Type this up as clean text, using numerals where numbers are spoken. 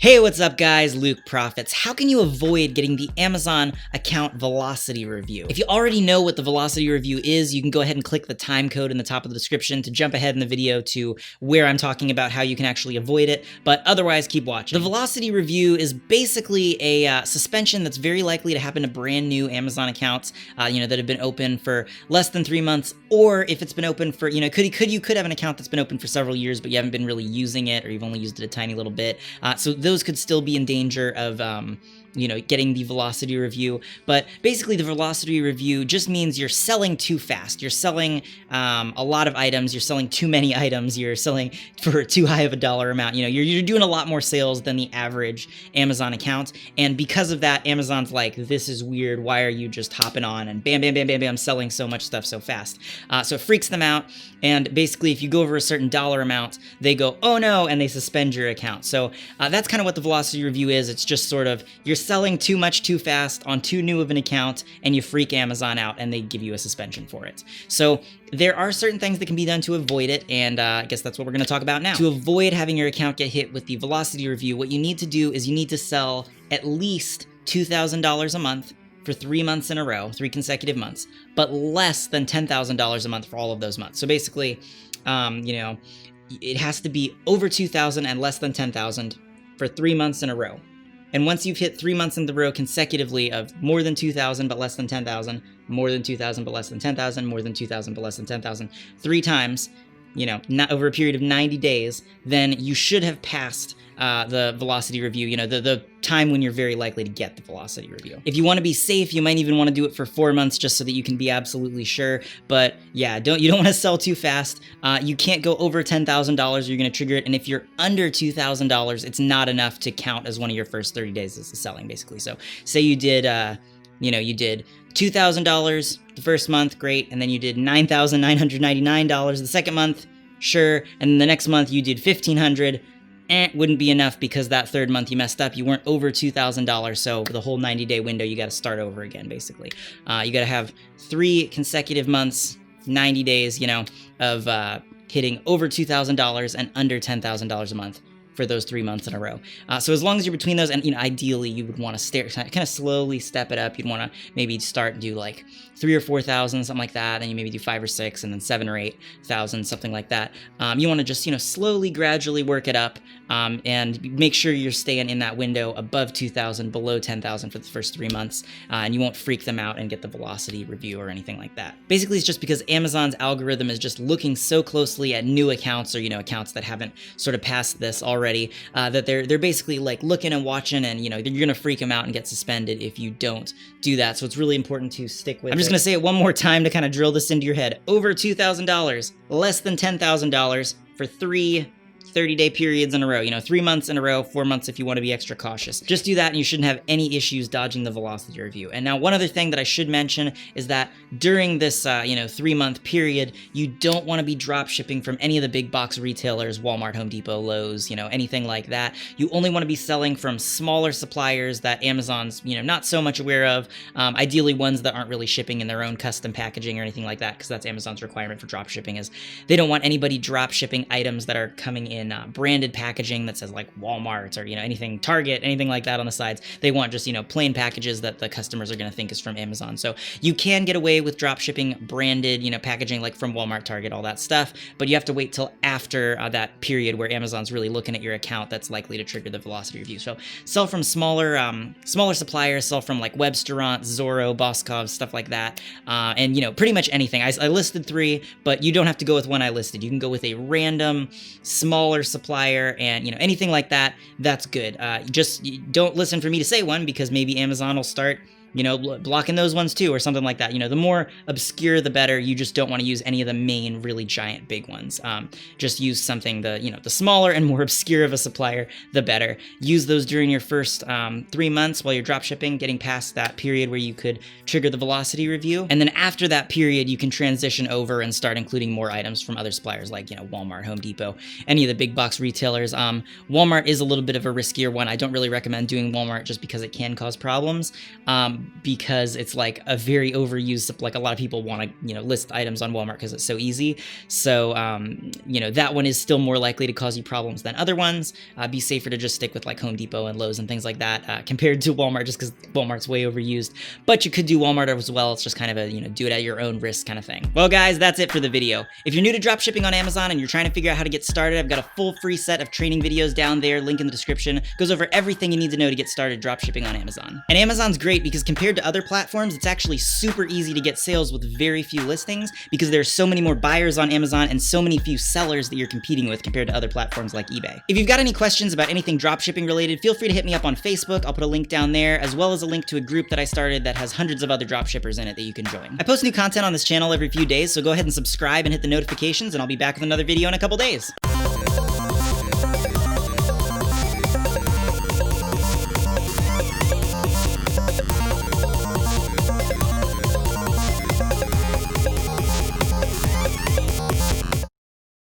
Hey, what's up guys, Luke Profits. How can you avoid getting the Amazon account velocity review? If you already know what the velocity review is, you can go ahead and click the time code in the top of the description to jump ahead in the video to where I'm talking about how you can actually avoid it, but otherwise keep watching. The velocity review is basically a suspension that's very likely to happen to brand new Amazon accounts, that have been open for less than 3 months, or if it's been open for, you could have an account that's been open for several years, but you haven't been really using it, or you've only used it a tiny little bit. So those could still be in danger of, getting the velocity review. But basically the velocity review just means you're selling too fast. You're selling a lot of items. You're selling too many items. You're selling for too high of a dollar amount. You're doing a lot more sales than the average Amazon account. And because of that, Amazon's like, this is weird. Why are you just hopping on and bam, bam, bam, bam, bam, selling so much stuff so fast? So it freaks them out. And basically, if you go over a certain dollar amount, they go, oh no, and they suspend your account. So that's kind of what the velocity review is. It's just sort of, you're selling too much too fast on too new of an account, and you freak Amazon out, and they give you a suspension for it. So there are certain things that can be done to avoid it, and I guess that's what we're going to talk about now. To avoid having your account get hit with the velocity review, what you need to do is you need to sell at least $2,000 a month for 3 months in a row, 3 consecutive months, but less than $10,000 a month for all of those months. So basically, it has to be over 2,000 and less than 10,000 for 3 months in a row. And once you've hit 3 months in the row consecutively of more than 2,000 but less than 10,000, more than 2,000 but less than 10,000, more than 2,000 but less than 10,000, 3 times, not over a period of 90 days, then you should have passed the velocity review, the time when you're very likely to get the velocity review. If you want to be safe, you might even want to do it for 4 months just so that you can be absolutely sure. But yeah, you don't want to sell too fast. You can't go over $10,000 or you're going to trigger it. And if you're under $2,000, it's not enough to count as one of your first 30 days of selling, basically. So say you did, you did $2,000 the first month, great, and then you did $9,999 the second month, sure, and then the next month you did $1,500. Wouldn't be enough because that third month you messed up. You weren't over $2,000, so for the whole 90-day window, you got to start over again, basically. You got to have 3 consecutive months, 90 days, of hitting over $2,000 and under $10,000 a month for those 3 months in a row. So as long as you're between those, and ideally you would want to kind of slowly step it up. You'd want to maybe start and do like 3,000 or 4,000, something like that. Then you maybe do 5,000 or 6,000, and then 7,000 or 8,000, something like that. You want to just slowly, gradually work it up, and make sure you're staying in that window above 2,000, below 10,000 for the first 3 months, and you won't freak them out and get the velocity review or anything like that. Basically, it's just because Amazon's algorithm is just looking so closely at new accounts, or accounts that haven't sort of passed this already, that they're basically like looking and watching, and you're gonna freak them out and get suspended if you don't do that. So it's really important to stick with it. I'm just gonna say it one more time to kind of drill this into your head. Over $2,000, less than $10,000 for 3 30-day periods in a row, 3 months in a row, 4 months if you want to be extra cautious. Just do that and you shouldn't have any issues dodging the velocity review. And now one other thing that I should mention is that during this, 3-month period, you don't want to be drop shipping from any of the big box retailers, Walmart, Home Depot, Lowe's, anything like that. You only want to be selling from smaller suppliers that Amazon's, not so much aware of, ideally ones that aren't really shipping in their own custom packaging or anything like that, because that's Amazon's requirement for drop shipping, is they don't want anybody drop shipping items that are coming in branded packaging that says like Walmart or anything, Target, anything like that on the sides. They want just plain packages that the customers are going to think is from Amazon. So you can get away with drop shipping branded packaging like from Walmart, Target, all that stuff, but you have to wait till after that period where Amazon's really looking at your account that's likely to trigger the velocity review. So sell from smaller suppliers, sell from like Webstaurant, Zorro, Boskov, stuff like that, and pretty much anything. I listed 3, but you don't have to go with one I listed. You can go with a random smaller supplier, and anything like that, that's good. Just don't listen for me to say one, because maybe Amazon will start blocking those ones too, or something like that. The more obscure, the better. You just don't want to use any of the main, really giant, big ones. Just use something, the smaller and more obscure of a supplier, the better. Use those during your first 3 months while you're drop shipping, getting past that period where you could trigger the velocity review. And then after that period, you can transition over and start including more items from other suppliers like, Walmart, Home Depot, any of the big box retailers. Walmart is a little bit of a riskier one. I don't really recommend doing Walmart just because it can cause problems. because it's like a very overused, like a lot of people want to, you know, list items on Walmart because it's so easy. So, you know, that one is still more likely to cause you problems than other ones. Be safer to just stick with like Home Depot and Lowe's and things like that compared to Walmart, just because Walmart's way overused. But you could do Walmart as well. It's just kind of a, you know, do it at your own risk kind of thing. Well, guys, that's it for the video. If you're new to dropshipping on Amazon and you're trying to figure out how to get started, I've got a full free set of training videos down there, link in the description. Goes over everything you need to know to get started dropshipping on Amazon. And Amazon's great because compared to other platforms, it's actually super easy to get sales with very few listings because there's so many more buyers on Amazon and so many few sellers that you're competing with compared to other platforms like eBay. If you've got any questions about anything dropshipping related, feel free to hit me up on Facebook. I'll put a link down there, as well as a link to a group that I started that has hundreds of other dropshippers in it that you can join. I post new content on this channel every few days, so go ahead and subscribe and hit the notifications, and I'll be back with another video in a couple days.